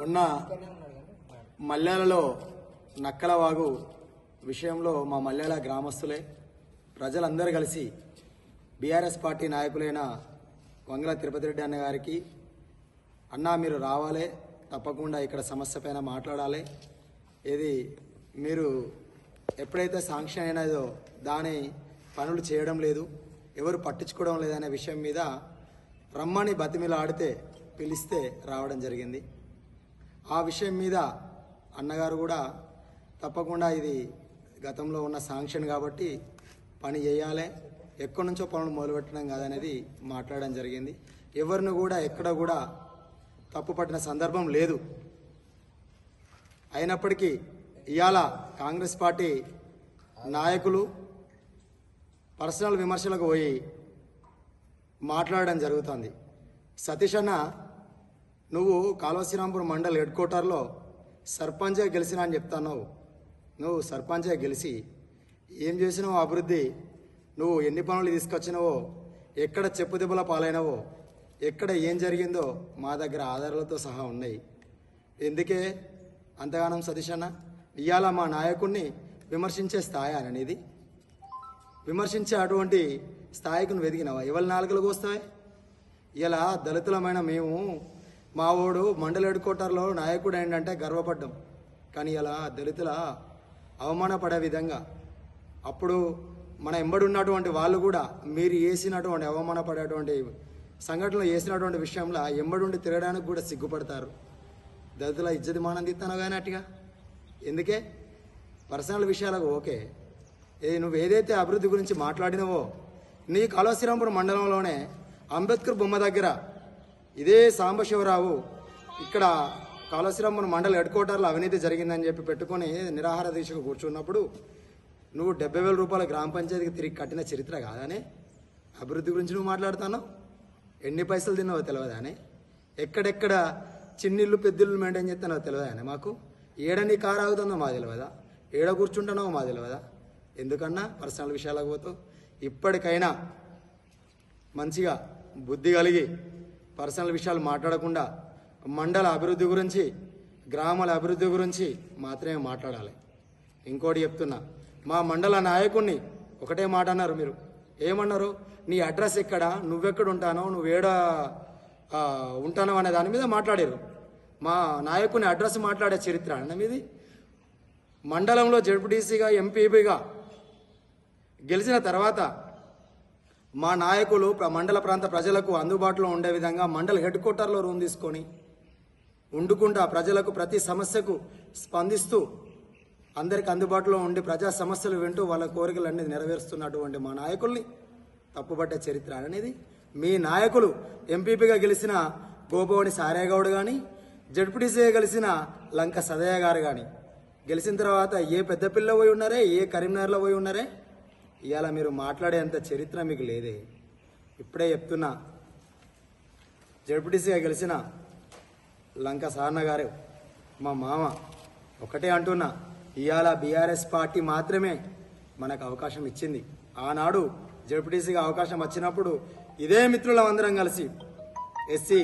మొన్న మల్యాలలో నక్కలవాగు విషయంలో మా మల్యాల గ్రామస్తులే ప్రజలందరూ కలిసి బీఆర్ఎస్ పార్టీ నాయకులైన వంగల తిరుపతి రెడ్డి అన్న గారికి అన్నా మీరు రావాలి, తప్పకుండా ఇక్కడ సమస్య పైన మాట్లాడాలి, ఇది మీరు ఎప్పుడైతే శాంక్షన్ అయినదో దాని పనులు చేయడం లేదు, ఎవరు పట్టించుకోవడం లేదనే విషయం మీద రమ్మని బతిమిలాడితే పిలిస్తే రావడం జరిగింది. ఆ విషయం మీద అన్నగారు కూడా తప్పకుండా ఇది గతంలో ఉన్న శాంక్షన్ కాబట్టి పని చేయాలి, ఎక్కడి నుంచో పనులు మొదలుపెట్టడం కాదనేది మాట్లాడడం జరిగింది. ఎవరిని కూడా ఎక్కడ కూడా తప్పు పట్టిన సందర్భం లేదు. అయినప్పటికీ ఇవాళ కాంగ్రెస్ పార్టీ నాయకులు పర్సనల్ విమర్శలకు పోయి మాట్లాడడం జరుగుతుంది. సతీష్ అన్న, నువ్వు కాళవశ్రీరాంపూర్ మండల్ హెడ్ క్వార్టర్లో సర్పంచ్గా గెలిచినా అని చెప్తాను. నువ్వు సర్పంచ్గా గెలిచి ఏం చేసినావో అభివృద్ధి, నువ్వు ఎన్ని పనులు తీసుకొచ్చినావో, ఎక్కడ చెప్పు దెబ్బల పాలైనవో, ఎక్కడ ఏం జరిగిందో మా దగ్గర ఆధారాలతో సహా ఉన్నాయి. ఎందుకే అంతగానం సతీష్ అన్న? ఇవాళ మా నాయకుడిని విమర్శించే స్థాయి అనేది, విమర్శించే అటువంటి స్థాయికి నువ్వు ఎదిగినావా? ఎవరి నాలుకలకు వస్తాయి? ఇలా దళితులమైన మేము మా ఓడు మండల హెడ్ క్వార్టర్లో నాయకుడు ఏంటంటే గర్వపడ్డాం. కానీ ఇలా దళితుల అవమానపడే విధంగా అప్పుడు మన ఎంబడి ఉన్నటువంటి వాళ్ళు కూడా మీరు వేసినటువంటి అవమానపడేటువంటి సంఘటనలు చేసినటువంటి విషయంలో ఎంబడి తిరగడానికి కూడా సిగ్గుపడతారు. దళితుల ఇజ్జతి మానం తీస్తాను కానీ అట్టుగా ఎందుకే? పర్సనల్ విషయాలకు ఓకే, నువ్వు ఏదైతే అభివృద్ధి గురించి మాట్లాడినవో, నీ కాళవశ్రీరాంపూర్ మండలంలోనే అంబేద్కర్ బొమ్మ దగ్గర ఇదే సాంబశివరావు ఇక్కడ కాళవశ్రీరాంపూర్ మండల హెడ్ క్వార్టర్లో అవినీతి జరిగిందని చెప్పి పెట్టుకొని నిరాహార దీక్షకు కూర్చున్నప్పుడు నువ్వు 70,000 రూపాయల గ్రామ పంచాయతీకి తిరిగి కట్టిన చరిత్ర కాదానే? అభివృద్ధి గురించి నువ్వు మాట్లాడుతాను. ఎన్ని పైసలు తిన్నావో తెలియదానే? ఎక్కడెక్కడ చిన్నిళ్ళు పెద్దిళ్ళు మెయింటైన్ చేస్తానో తెలియదానే? మాకు ఏడ నీ కారు ఆగుతుందో మా తెలియదా? ఏడ కూర్చుంటానో మా తెలియదా? ఎందుకన్నా పర్సనల్ విషయాలకు పోతావు? ఇప్పటికైనా మంచిగా బుద్ధి కలిగి పర్సనల్ విషయాలు మాట్లాడకుండా మండల అభివృద్ధి గురించి, గ్రామాల అభివృద్ధి గురించి మాత్రమే మాట్లాడాలి. ఇంకోటి చెప్తున్నా, మా మండల నాయకుడిని ఒకటే మాట అన్నారు. మీరు ఏమన్నారు? నీ అడ్రస్ ఎక్కడ, నువ్వెక్కడ ఉంటానో, నువ్వేడ ఉంటానో అనే దాని మీద మాట్లాడారు. మా నాయకుని అడ్రస్ మాట్లాడే చరిత్ర అన్న మీది. మండలంలో జడ్పీటీసీగా, ఎంపీపీగా గెలిచిన తర్వాత మా నాయకులు మండల ప్రాంత ప్రజలకు అందుబాటులో ఉండే విధంగా మండల హెడ్ క్వార్టర్లో రూమ్ తీసుకొని వండుకుంటా ప్రజలకు ప్రతి సమస్యకు స్పందిస్తూ అందరికి అందుబాటులో ఉండి ప్రజా సమస్యలు వింటూ వాళ్ళ కోరికలన్నీ నెరవేరుస్తున్నటువంటి మా నాయకుల్ని తప్పుపట్టే చరిత్ర అనేది. మీ నాయకులు ఎంపీపీగా గెలిచిన గోపవని సారేగౌడ్ కానీ, జడ్పీటీసీగా గెలిచిన లంక సదయ్య గారు కానీ గెలిచిన తర్వాత ఏ పెద్దపిల్ల పోయి ఉన్నారే, ఏ కరీంనగర్లో పోయి ఉన్నారే? ఇవాళ మీరు మాట్లాడేంత చరిత్ర మీకు లేదే. ఇప్పుడే చెప్తున్నా, జడ్పీటీసీగా గెలిచిన లంక సారణ గారు మా మామ. ఒకటే అంటున్నా, ఇవాళ బీఆర్ఎస్ పార్టీ మాత్రమే మనకు అవకాశం ఇచ్చింది. ఆనాడు జడ్పీటీసీగా అవకాశం వచ్చినప్పుడు ఇదే మిత్రులం అందరం కలిసి ఎస్సీ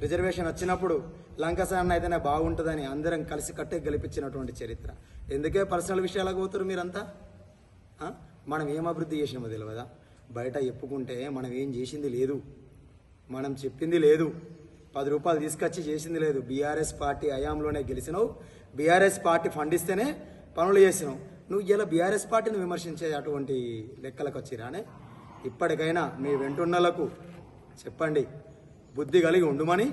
రిజర్వేషన్ వచ్చినప్పుడు లంక సారణ అయితేనే బాగుంటుందని అందరం కలిసి కట్టే గెలిపించినటువంటి చరిత్ర. ఎందుకే పర్సనల్ విషయాలకు పోతారు మీరంతా? మనం ఏం అభివృద్ధి చేసినామో తెలియదా? బయట చెప్పుకుంటే మనం ఏం చేసింది లేదు, మనం చెప్పింది లేదు, 10 రూపాయలు తీసుకొచ్చి చేసింది లేదు. బీఆర్ఎస్ పార్టీ హయాంలోనే గెలిచినావు, బీఆర్ఎస్ పార్టీ ఫండ్ ఇస్తేనే పనులు చేసినావు. నువ్వు ఇలా బీఆర్ఎస్ పార్టీని విమర్శించే అటువంటి లెక్కలకు వచ్చిరానే? ఇప్పటికైనా మీ వెంటున్నలకు చెప్పండి, బుద్ధి కలిగి ఉండుమని,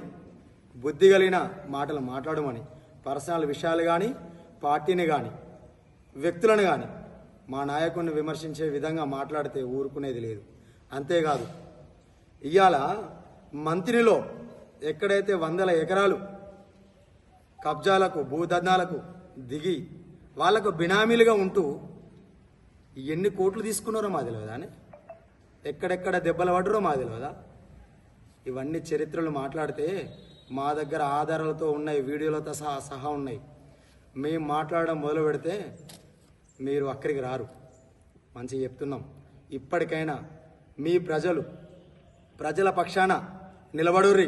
బుద్ధి కలిగిన మాటలు మాట్లాడమని. పర్సనల్ విషయాలు కానీ, పార్టీని కానీ, వ్యక్తులను కానీ మా నాయకుడిని విమర్శించే విధంగా మాట్లాడితే ఊరుకునేది లేదు. అంతేకాదు, ఇవాళ మంత్రిలో ఎక్కడైతే 100 ఎకరాలు కబ్జాలకు, భూదన్నాలకు దిగి వాళ్లకు బినామీలుగా ఉంటూ ఎన్ని కోట్లు తీసుకున్నారో మా తెలియదా అని? ఎక్కడెక్కడ దెబ్బలు పడ్డరో మా తెలియదా? ఇవన్నీ చరిత్రలు మాట్లాడితే మా దగ్గర ఆధారాలతో ఉన్నాయి, వీడియోలతో సహా ఉన్నాయి. మేము మాట్లాడడం మొదలు పెడితే మీరు అక్కడికి రారు. మంచిగా చెప్తున్నాం. ఇప్పటికైనా మీ ప్రజల పక్షాన నిలబడుర్రి.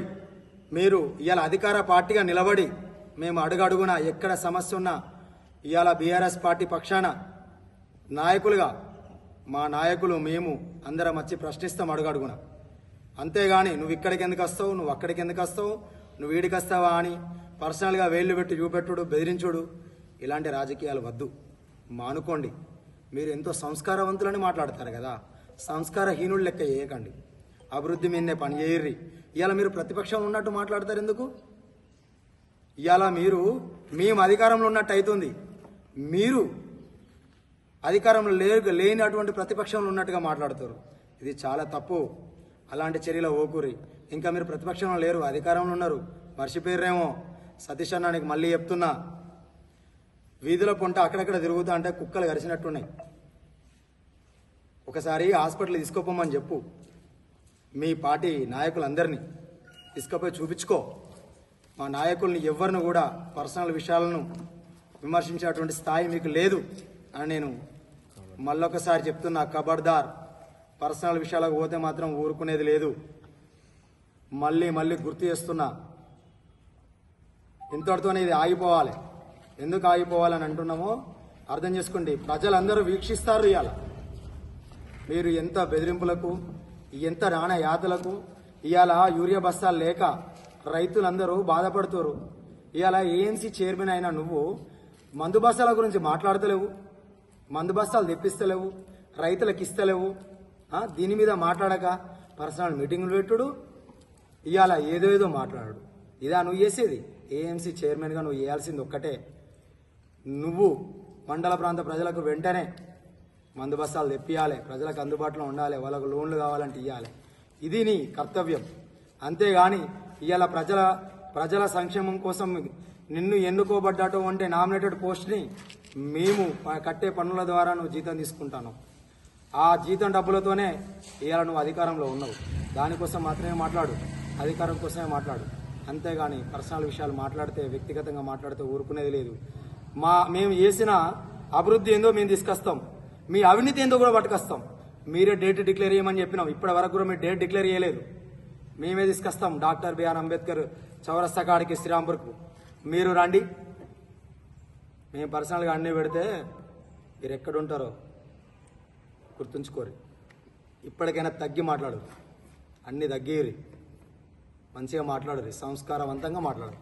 మీరు ఇవాళ అధికార పార్టీగా నిలబడి మేము అడుగడుగున ఎక్కడ సమస్య ఉన్నా ఇవాళ బీఆర్ఎస్ పార్టీ పక్షాన నాయకులుగా మా నాయకులు మేము అందరం వచ్చి ప్రశ్నిస్తాం అడుగడుగున. అంతేగాని నువ్వు ఇక్కడికి ఎందుకు వస్తావు, నువ్వు అక్కడికి ఎందుకు వస్తావు, నువ్వు వీడికి వస్తావా అని పర్సనల్గా వేళ్ళు పెట్టి చూపెట్టుడు, బెదిరించుడు, ఇలాంటి రాజకీయాలు వద్దు, మానుకోండి. మీరు ఎంతో సంస్కారవంతులని మాట్లాడతారు కదా, సంస్కారహీనుడు లెక్క చేయకండి. అభివృద్ధి మీదనే పని చేయర్రి. ఇవాళ మీరు ప్రతిపక్షంలో ఉన్నట్టు మాట్లాడతారు ఎందుకు? ఇవాళ మేము అధికారంలో ఉన్నట్టు అవుతుంది, మీరు అధికారంలో లేనటువంటి ప్రతిపక్షంలో ఉన్నట్టుగా మాట్లాడుతారు. ఇది చాలా తప్పు. అలాంటి చర్యలు ఓకూరి. ఇంకా మీరు ప్రతిపక్షంలో లేరు, అధికారంలో ఉన్నారు, మర్చిపోయారేమో. సతీష్ అన్నానికి మళ్ళీ చెప్తున్నా, వీధిలో పొంట అక్కడక్కడ తిరుగుతా అంటే కుక్కలు గరిచినట్టున్నాయి. ఒకసారి హాస్పిటల్ తీసుకోపోమని చెప్పు, మీ పార్టీ నాయకులందరినీ తీసుకుపోయి చూపించుకో. మా నాయకుల్ని ఎవరిని కూడా పర్సనల్ విషయాలను విమర్శించేటువంటి స్థాయి మీకు లేదు అని నేను మళ్ళొకసారి చెప్తున్నా. ఖబర్దార్, పర్సనల్ విషయాలకు పోతే మాత్రం ఊరుకునేది లేదు. మళ్ళీ మళ్ళీ గుర్తు చేస్తున్నా, ఇంతటితోనే ఇది ఆగిపోవాలి. ఎందుకు ఆగిపోవాలని అంటున్నామో అర్థం చేసుకోండి. ప్రజలందరూ వీక్షిస్తారు. ఇవాళ మీరు ఎంత బెదిరింపులకు, ఎంత నాణ యాతలకు, ఇవాళ యూరియా బస్తాలు లేక రైతులందరూ బాధపడుతారు. ఇవాళ ఏఎన్సీ చైర్మన్ అయినా నువ్వు మందు బస్తాల గురించి మాట్లాడతలేవు, మందు బస్తాలు తెప్పిస్తలేవు, రైతులకు ఇస్తలేవు. దీని మీద మాట్లాడక పర్సనల్ మీటింగులు పెట్టుడు, ఇవాళ ఏదో మాట్లాడు. ఇదా నువ్వు చేసేది? ఏఎంసీ చైర్మన్గా నువ్వు చేయాల్సింది ఒక్కటే, నువ్వు మండల ప్రాంత ప్రజలకు వెంటనే మందు బస్తాలు తెప్పియాలి, ప్రజలకు అందుబాటులో ఉండాలి, వాళ్ళకు లోన్లు కావాలంటే ఇవ్వాలి. ఇది నీ కర్తవ్యం. అంతేగాని ఇవాళ ప్రజల సంక్షేమం కోసం నిన్ను ఎన్నుకోబడ్డటువంటి నామినేటెడ్ పోస్ట్ని మేము కట్టే పన్నుల ద్వారా నువ్వు జీతం తీసుకుంటాను. ఆ జీతం డబ్బులతోనే ఇవాళ నువ్వు అధికారంలో ఉన్నావు. దానికోసం మాత్రమే మాట్లాడు, అధికారం కోసమే మాట్లాడు. అంతేగాని పర్సనల్ విషయాలు మాట్లాడితే, వ్యక్తిగతంగా మాట్లాడితే ఊరుకునేది లేదు. మేము చేసిన అభివృద్ధి ఏందో మేము తీసుకొస్తాం, మీ అవినీతి ఏందో కూడా పట్టుకొస్తాం. మీరే డేట్ డిక్లేర్ చేయమని చెప్పినాం, ఇప్పటి వరకు కూడా మీరు డేట్ డిక్లేర్ చేయలేదు. మేమే తీసుకొస్తాం. డాక్టర్ బిఆర్ అంబేద్కర్ చౌరస్తా కాడికి, శ్రీరాంపూర్కు మీరు రండి. మేము పర్సనల్గా అన్నీ పెడితే మీరు ఎక్కడుంటారో గుర్తుంచుకోరు. ఇప్పటికైనా తగ్గి మాట్లాడు, అన్నీ తగ్గేరి, మంచిగా మాట్లాడరు, సంస్కారవంతంగా మాట్లాడరు.